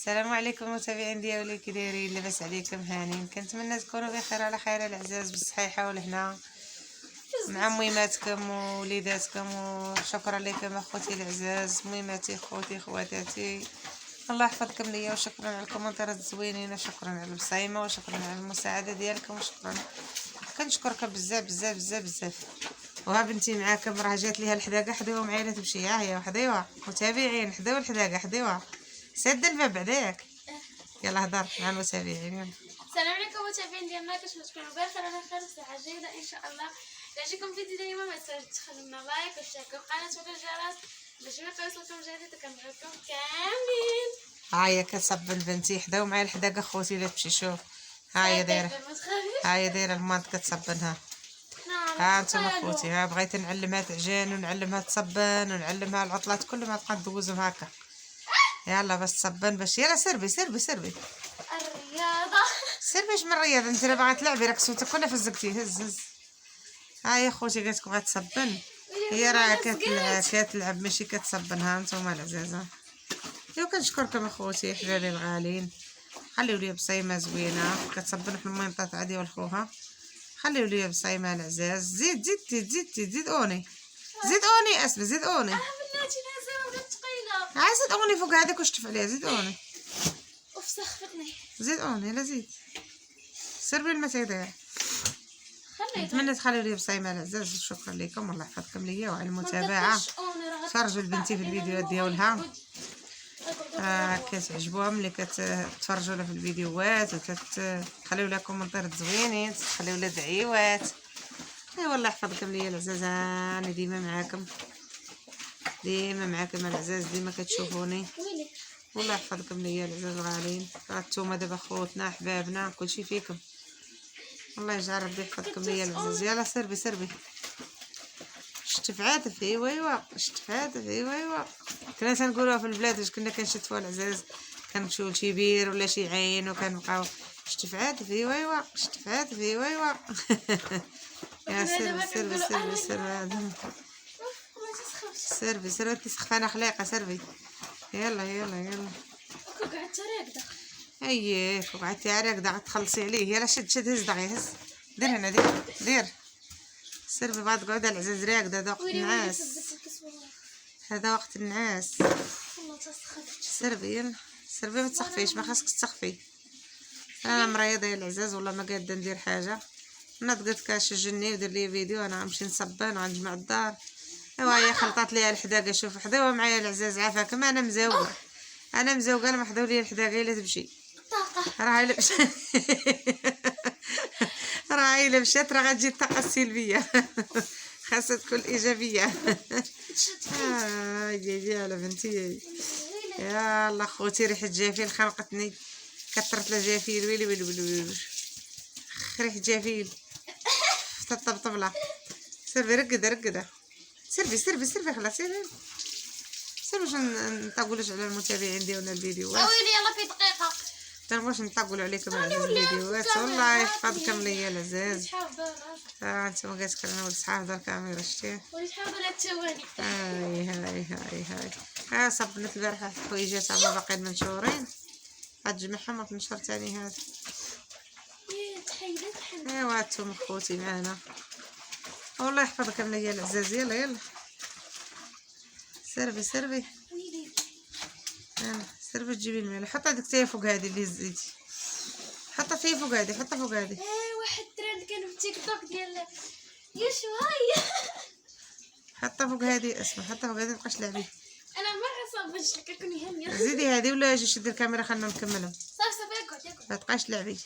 السلام عليكم متابعين ديالي، كي دايرين؟ لاباس عليكم؟ هانين؟ كنتمنى تكونوا بخير على خير العزاز بالصحيحه ولهنا مع ميماتكم ووليداتكم. وشكرا لكم اخوتي العزاز، ميماتي، خوتي، خواتاتي، الله يحفظكم ليا. وشكرا على الكومنتات الزوينين، وشكرا على البصايمه، وشكرا على المساعده ديالكم، وشكرا كنشكركم بزاف بزاف بزاف بزاف. وها بنتي معاكم، راه جات ليها الحداقه، حداوها معايا لا تمشي. ها هي حداوها متابعين، حداو الحداقه، حداوها سد الباب بعداك. يلا هضر مع المتابعين. يلا. السلام عليكم متابعين ديالنا، كنتمنى تكونوا بخير على خير وصحه جيده ان شاء الله. يعجبكم فيديو ديما ما تنساوش تخلوا لنا لايك واشتراكوا في القناه وتفعلوا الجرس باش ما يوصلكم جديد، وكنبغيكم كاملين. ها هي كتصبن بنتي، حداو معايا الحداقه خوتي لا تمشي. شوف ها هي دايره، ها هي دايره الماط كتصبنها. ها انتم اخوتي، ها بغيت نعلمها تعجن ونعلمها تصبن ونعلمها العطلات كل ما تبقى تدوزهم هكا. يلا باش تصبن، باش يلا سربي سربي سربي الرياضه. سربي. اش من رياضه؟ انت لا باغا تلعبي، راك صوتك كلها فزقتي. هز هز. ها يا خوتي قالت لكم غتصبن، هي راه كتلعب ماشي كتصبن. ها نتوما العزازه، يا كنشكركم اخوتي حلالي الغالين. خليو لي بصيمه زوينه كتصبن في المنطقه تاع ديال خوها. خليو لي بصيمه العزاز. زيد زيد زيد زيد اوني، زيد اوني اسمع، زيد اوني. بناتي نازله ولا ثقيله؟ عا زيد اوني فوق هذاك وشطف عليها. زيد اوني، اوف سخفتني. زيد اوني، لا زيد. سربي الماء تيضيع. خليت نتمنى تخليو لي بصيمه العزاز. شكرا لكم، الله يحفظكم ليا وعلى المتابعه. تفرجوا لبنتي في الفيديوهات ديالها، كتعجبوها ملي كتفرجوا لها في الفيديوهات، وكتخليو لها كومنتات زوينين، تخليو لها دعيوات. ايوا الله يحفظكم ليا العزاز، انا ديما معاكم، ديما معاكم العزاز، ديما كتشوفوني. والله يحفظكم ليا العزاز الغاليين. نتوما دابا خوتنا احبابنا كلشي فيكم، الله يجعل ربي يحفظكم ليا العزاز. يلا سربي سربي. شتف عاطف، ايوا شتف عاطف، ايوا كنا تنقولوها في البلاد واش كنا كنشتفوا العزاز، كنمشيو لشي بير ولا شي عين وكنبقاو شتف عاطف، ايوا شتف عاطف، ايوا يا سربي سربي سربي سربي سربي سربي. انت سخفانه خليقه، سربي. يلا يلا يلا. قعدت راقده. اييه وقعدتي راقده غتخلصي عليه. يلا شد شد، هز دغيا هز. دير هنا، دير دير. سربي بغا تقعد العزاز راقده. هذا وقت النعاس، هذا وقت النعاس. سربي يلا سربي، ما تسخفيش، ما خاصك تسخفي. انا مريضه يا العزاز والله، ما قاده ندير حاجه. انا قلت كاشجني ودير لي فيديو، انا غنمشي نصبن وغنجمع الدار. ايوا هي خلطات ليها الحداقه. شوف حداوها معايا العزاز، عافاكم. انا مزوقه، انا مزوقه، انا ما حداو لي الحداقه الا تمشي. راه الا مشات راه الا مشات راه غتجي الطاقه السلبيه. خاصها تكون ايجابيه. يا على بنتي. يلا خوتي، ريحه جافيل خنقتني، كثرت له جافيل. ويلي ويلي ويلي ويلي، ريحه جافيل تطبطب. سربي رقده رقده. سربي سربي سربي خلاص. سربي سربي باش نطولوش على المتابعين ديالنا الفيديوهات. ويلي يلا في دقيقه تنبغيش نطولوا عليكم على الفيديوهات. والله يحفظكم ليا العزاز. انتما قالت انا ولد صحاب دار الكاميرا، شتي وليت حاول الثواني. هاي صبنت البارحه الحويجات تاع باقيين منشورين، غتجمعهم وتنشر تاني. هذا ايوا انتم خوتي معانا، والله يحفظكم ليا العزاز. يلا يلا سربي سربي. يلا سربي تجيبي الماء. حطي هذيك تاهي فوق هذه اللي هزيتي، حطها فيه فوق هذه، حطها فوق هذه. واحد ترند كان في تيك توك ديال يا شويه. حطها فوق هذه، اسمع حطها فوق هذه، مابقاش لعبي. انا مره صابت لك كون يهمني. زيدي هذه ولا اجي شدي الكاميرا خلينا نكملهم. صافي اقعد ما تبقاش لعبي،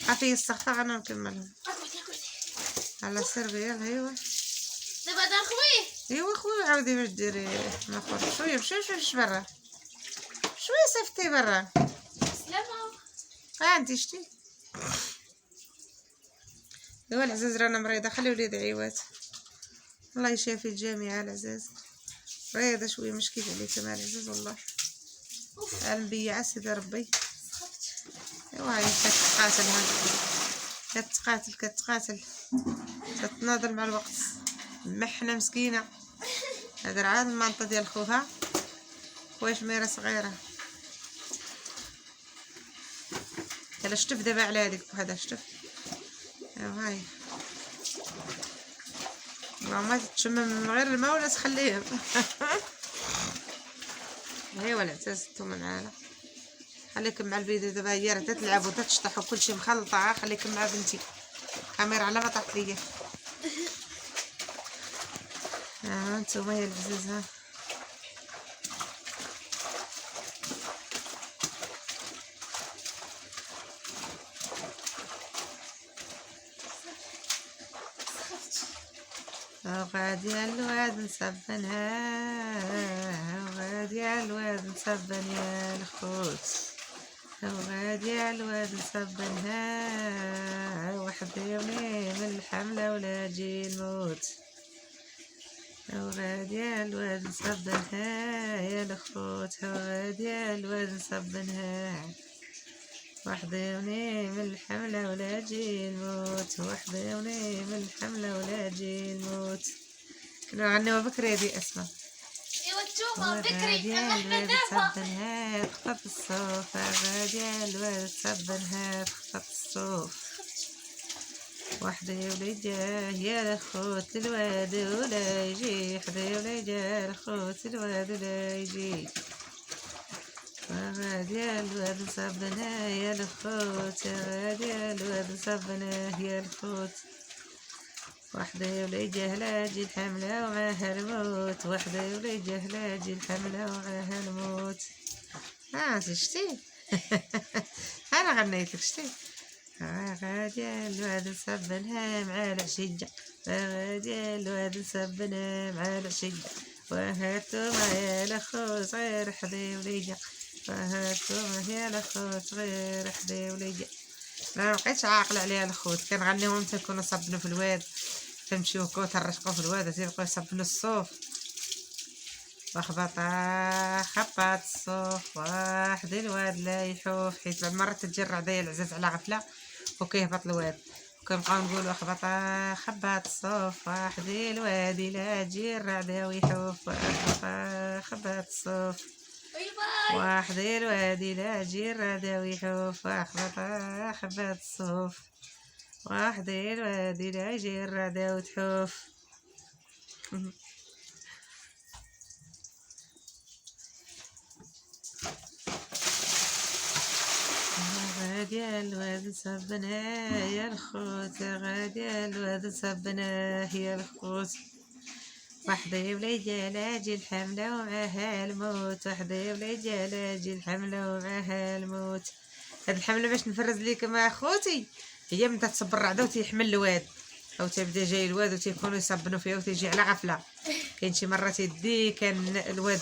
عافيه السخفه غنى نكملهم. على سربي. يلا ايوا دابا دار خويه. ايوا خويا عاودي باش ديري ما خرج شويه. مشي برا شويه، صيفطي برا. سلامه. انت شتي. ايوا العزاز رانا مريضه، خليو لي دعيوات. الله يشافي الجميع العزاز. مريضه شويه، مش كيف عليك مع العزاز والله. المبيعه سيدي ربي. ايوا هي كتقاتل، كتقاتل تتناضل مع الوقت. محنه مسكينه. هذا عاد المنطقه ديال خوها، خويا شميره صغيره. يلا شتف دابا على هذيك بوحدها شتف. هاي ما تتشمم من غير الماء ولا تخليهم. ايوا العساس نتوما معانا. خليكم مع الفيديو دابا، هي راه تتلعب وتتشطح وكلشي مخلطه. خليكم مع بنتي، الكاميرا على ما طاحت ليا. نتوما يا العزاز. ها غادي الواد نصبنها، غادي الواد نصبن يا الخوت، غادي الواد نصبنها، وحضيوني من الحملة ولا جي الموت، غادي الواد نصبنها يا الخوت، غادي الواد نصبنها، وحضيوني من الحملة ولا جي الموت، وحضيوني من الحملة ولا جي الموت. كنا غنيوها بكري هادي أسماء. ايوا نتوما بكري غادي اما حنا الواد دابا. تصبنها تخطط الصوف، غادي الواد تصبنها تخطط الصوف، وحدي ولا جاه يا الخوت الواد ولا يجي، حدي ولا جاه الخوت الواد ولا يجي، غادي الواد نصبناه يا الخوت، غادي الواد نصبناه يا الخوت، وحدي ولا جهلة جي الحملة ومعاها الموت، وحدي ولا جهلة جي الحملة ومعاها الموت. شتي. انا غنيت لك شتي. غادي الواد نصبنها مع العشية، غادي الواد نصبنها مع العشية، وهاتوما يا الخوت غير حدي وليجا، وهاتوما يا الخوت غير حدي وليجا. ما بقيتش عاقله عليها الخوت، كنغنيهم تكونوا صبنوا في الواد، تمشيو هكا ترشقوا في الواد تيبقاو يصبنوا الصوف. وخبطا خبط الصوف واحد الواد لا يحوف، حيت بعض المرات تجي الرعدايه العزاز على غفله وكيهبط الواد، وكنبقاو نقولوا خبطا خبط الصوف واحد الواد لا تجي الرعده ويحوف، خبطا خبط الصوف واحد الواد لا تجي الرعده ويحوف، خبطا خبط الصوف واحد الواد لا يجي الرعده وتحوف. غادي الواد نصبناه يا الخوت، غادي الواد نصبناه يا الخوت، وحدي ولا جلاجي الحملة ومعاها الموت، وحدي ولا جلاجي الحملة ومعاها الموت. هاد الحملة باش نفرز ليك مع خوتي هي من تصب الرعدة وتيحمل الواد، او تبدا جاي الواد وتيكونوا يصبنوا فيها وتيجي على غفلة. كاين شي مرات يدي كان الواد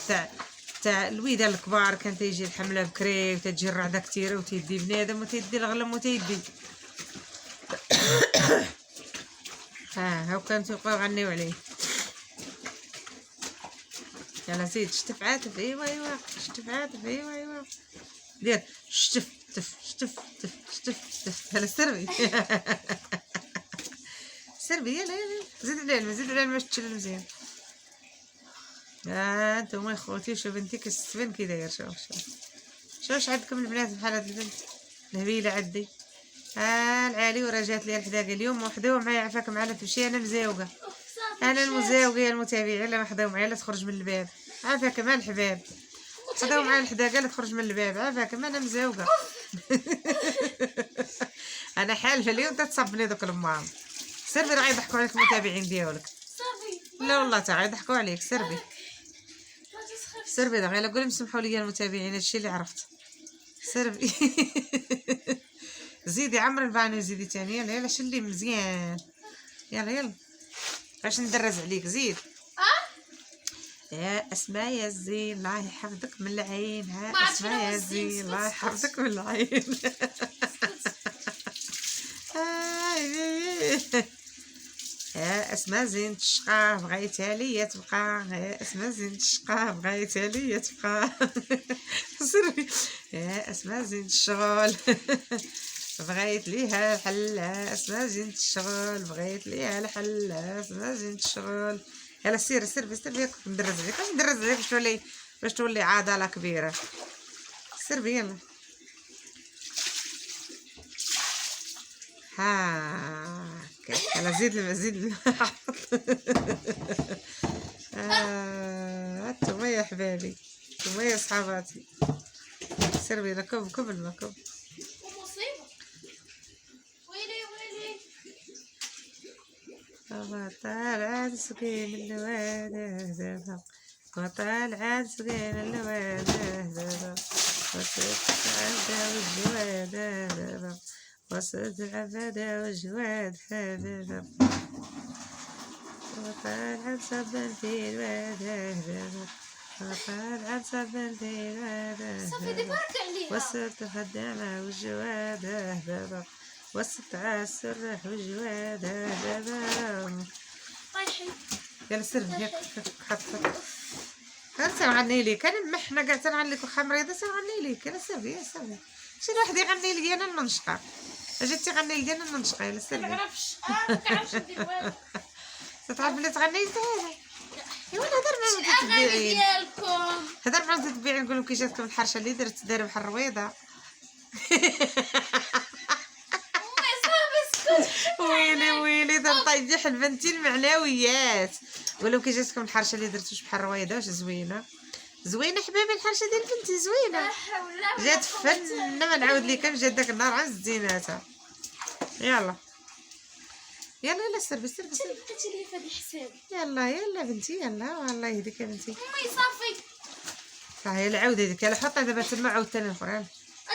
تاع الويدة الكبار كان تيجي الحملة بكري وتجي الرعدة كتيرة وتيدي بنادم وتيدي الغلم وتيدي. هاو كانوا تيبقاو يغنيو عليه. يلا زيد شتف عاتف. ايوا شتف عاتف. ايوا دير شتف تف شتف تف شتف تف. هلا سربي. سربي يلا زيد العلم زيد العلم باش تشل مزيان. نتوما خوتي شوف بنتي كالسفن كي داير. شوف واش عندكم البنات بحال هاد البنت الهبيله عندي. العالي وراه جات لي الحداقه اليوم وحده معايا عفاك معنا تمشي. انا مزاوقه انا المزاوقه يا المتابعين لا حداو معايا لا تخرج من الباب. عافاك مع الحباب حداو معايا الحداقه لا تخرج من الباب. عافاك انا مزاوقه. انا حالفه اليوم تتصبني دوك المام. سربي راه يضحكوا عليك المتابعين ديالك. لا والله تا غيضحكوا عليك. سربي دغيا لا قولي مسمحوا لي المتابعين هادشي اللي عرفت. سربي. زيدي عمر البانيو زيدي تاني. يلا شلي مزيان. يلا باش ندرز عليك. زيد يا اسماء يا زين الله يحفظك من العين. اسماء يا زين الله يحفظك من العين. يا اسماء زينة الشقا بغيتها ليا تبقى. يا اسماء زينة الشقا بغيتها ليا تبقى. سربي يا اسماء زينة الشغل بغيت ليها الحل. اسماء زينة الشغل بغيت ليها الحل. اسماء زينة الشغل. يلا سربي ندرز عليك. باش ندرز عليك باش تولي عضلة كبيرة. سربي يلا هاكا. يلا زيد الماء زيد الماء. هانتوما يا حبابي، نتوما يا صحاباتي، سيربي لها كب الماء كب. ومصيبة. ويلي ويلي. طالعة سقي من الواد وطالعة سقي من الواد وستتعدى والجواد وستتعبى والجواد وطالعة صبا في الواد وطالعة صبا في صافي دي الواد بارك عليها. وستخدم والجواد وستعسر والجواد. طيحي. يلا سير هيك حط انا تنغني ليك، انا محنا كاع تنغني لك واخا مريضه تنغني ليك. يلا سيري يا سيري، شي واحد يغني لي انا المنشقه، اجي تغني لي انا المنشقه. يلا سيري. مكنعرفش مكنعرفش ندير والو. تعرف بلي تغني تعالي. ايوا هضر مع الاغاني المتتبعين، ديالكم. هضر مع المتتبعين نقول لهم كي جاتكم الحرشه اللي درت دايره بحال الرويضه. امي صافي اسكت. ويلي تنطيح البنتي المعنويات. قول لهم كي جاتكم الحرشه اللي درت واش بحال الرويضه واش زوينه حبيبي. الحرشه ديال بنتي لا زوينه، حول ولا جات قوة فنه ما نعاود لكم، جات داك النهار عز زيناتها. يلا يلا سربي انت اللي بقيتي لي في هذا الحساب. يلا بنتي يلا، والله يهديك يا بنتي. امي صافي. ها هي العود هذيك، يلا حطها دابا تما عاود ثاني اخرى. هذيك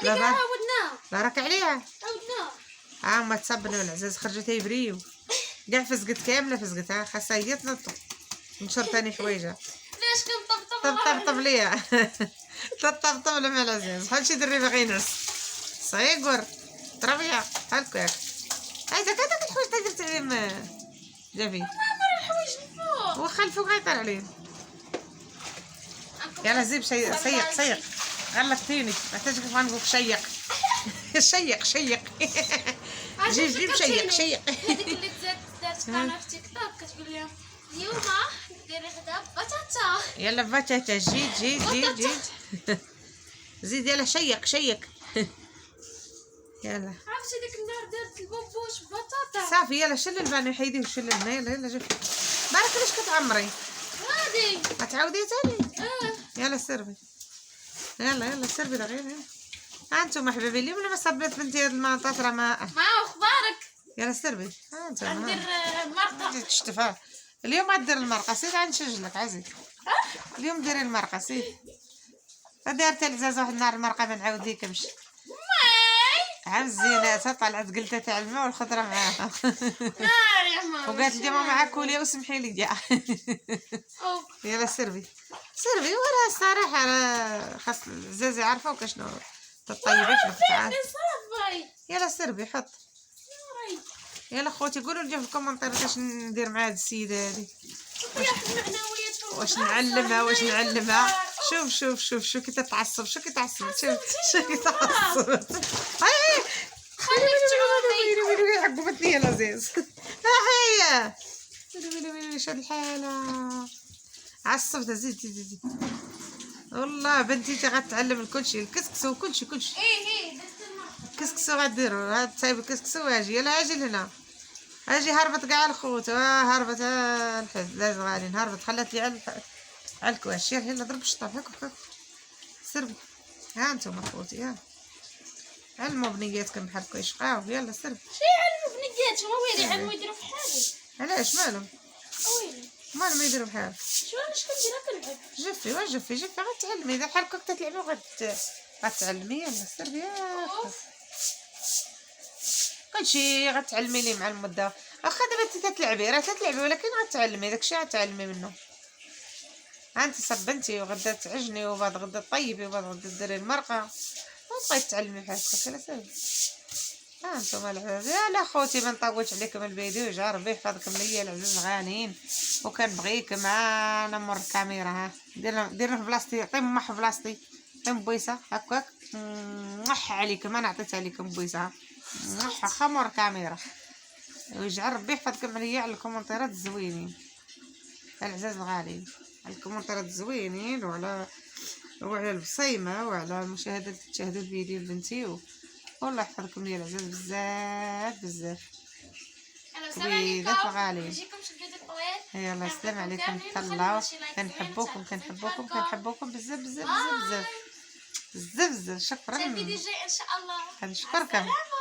لا راه عاودناها. لا راك عليها. عاودناها. ما تصبنا والعزاز خرجوا تيبريو كاع فزقت كامله فزقتها، خاصها هي تنطق نشر ثاني حوايجها. ليش كنطبطب طبطب ليا. طبطب لها مع العزاز بحال شي دري باغي ينعس صيقور تربيه بحال هكاك. هذاك الحوايج اللي درت عليهم جافي مرة الحوايج الفوق. واخا الفوق غيطير عليهم. يلا زيب سيق غلقتيني، ما تجيك نقولك شيق. شيق جيب شيق. هذيك اللي دارت قناه في تيك توك كتقول لهم اليوم ديري غدا بطاطا. يلا بطاطا جيد. زيد يلا شيق. يلا عرفتي ديك النهار دارت البوبوش ببطاطا. صافي يلا شل البان حيديه وشل الماء. يلا جيب بارك ليش كتعمري هادي. غتعاودي ثاني. اه يلا سربي يلا سربي دغيا. ها انتم حبيبي اليوم لما صبيت بنتي هاد الماطاط راه ما ما اخبارك. يلا سربي. ها انت ندير مرقه. تشتفى اليوم غدير المرقه. سير غنشجلك عزيز اليوم ديري المرقه. سير دارت العزاز واحد النهار المرقه ما نعاود ليكمش. عام زيناتها طلعت قلتها تاع الماء والخضره معاها. نار يا ماما. وقالت لي ماما معاك كولي وسمحي لي. يلا سربي ولا الصراحه راه خاص العزاز يعرفوا كشنو تطيبي شنو تتعاد. صافي. يلا سربي حط. يلا خوتي قولوا لي في الكومنتات اش ندير مع هاد السيده هادي، واش نعلمها. شوف كي تتعصب. شوف كي تعصب. خليك تعوضي. ويلي عقبتني يا لزيز. ها هي ويلي شاد الحاله عصبتها. زيد والله بنتي غتعلم الكلشي الكسكسو وكلشي. ايه درت المرقه. كسكسو غديرو هاد صايب الكسكسو. اجي يلا اجي لهنا. اجي هربت كاع الخوت هربت الحز لازم غالي هربت خلات لي على الكواش. يلا ضرب الشطاب هاك سربي. ها انتم خوتي ها علموا بنياتكم بحال هكا يشقاو. يلا سربي. شي علموا بنياتهم ويلي علموا يديروا في حالي. علاش مالهم ويلي ما يديروا بحال شو علاش كندير كنلعب. جفي غتعلمي اذا بحال هكا تتلعبي غتعلمي. يلا سربي كلشي غتعلمي ليه مع المده. واخا دابا تتلعبي راه تتلعبي ولكن غتعلمي داكشي غتعلمي منه. ها انت صبنتي وغدا تعجني وبعد غدا طيبي وبعد غدا ديري المرقه وبقيتي تعلمي بحال هكا. لا سير. ها انتم العزاز يلا خوتي ما نطولش عليكم الفيديو. جا ربي يحفظكم ليا العزاز الغاليين وكنبغيكم. انا مور الكاميرا. ها ديرنا في بلاصتي. عطي ماما في بلاصتي. عطي بويصه هكاك نح عليكم. انا عطيت عليكم بويصه نح واخا مور الكاميرا. ويجعل ربي يحفظكم عليا على الكومنتيرات الزوينين العزاز الغاليين. على الكومنتيرات الزوينين وعلى البصيمه وعلى المشاهدات تشاهدوا الفيديو لبنتي والله يحفظكم ليا العزاز بزاف بزاف. يلا السلام وبيضات عليكم، الغاليين. نجيكم شي فيديو طويل. يلا السلام عليكم، كاملين تهلاو. وخلينا شي لايك كنحبوكم زوين كنحبوكم تحبكم. كنحبوكم بزاف بزاف بزاف بزاف بزاف بزاف. حتى شكرا. الفيديو الجاي ان شاء الله. مع كنشكركم. السلامة.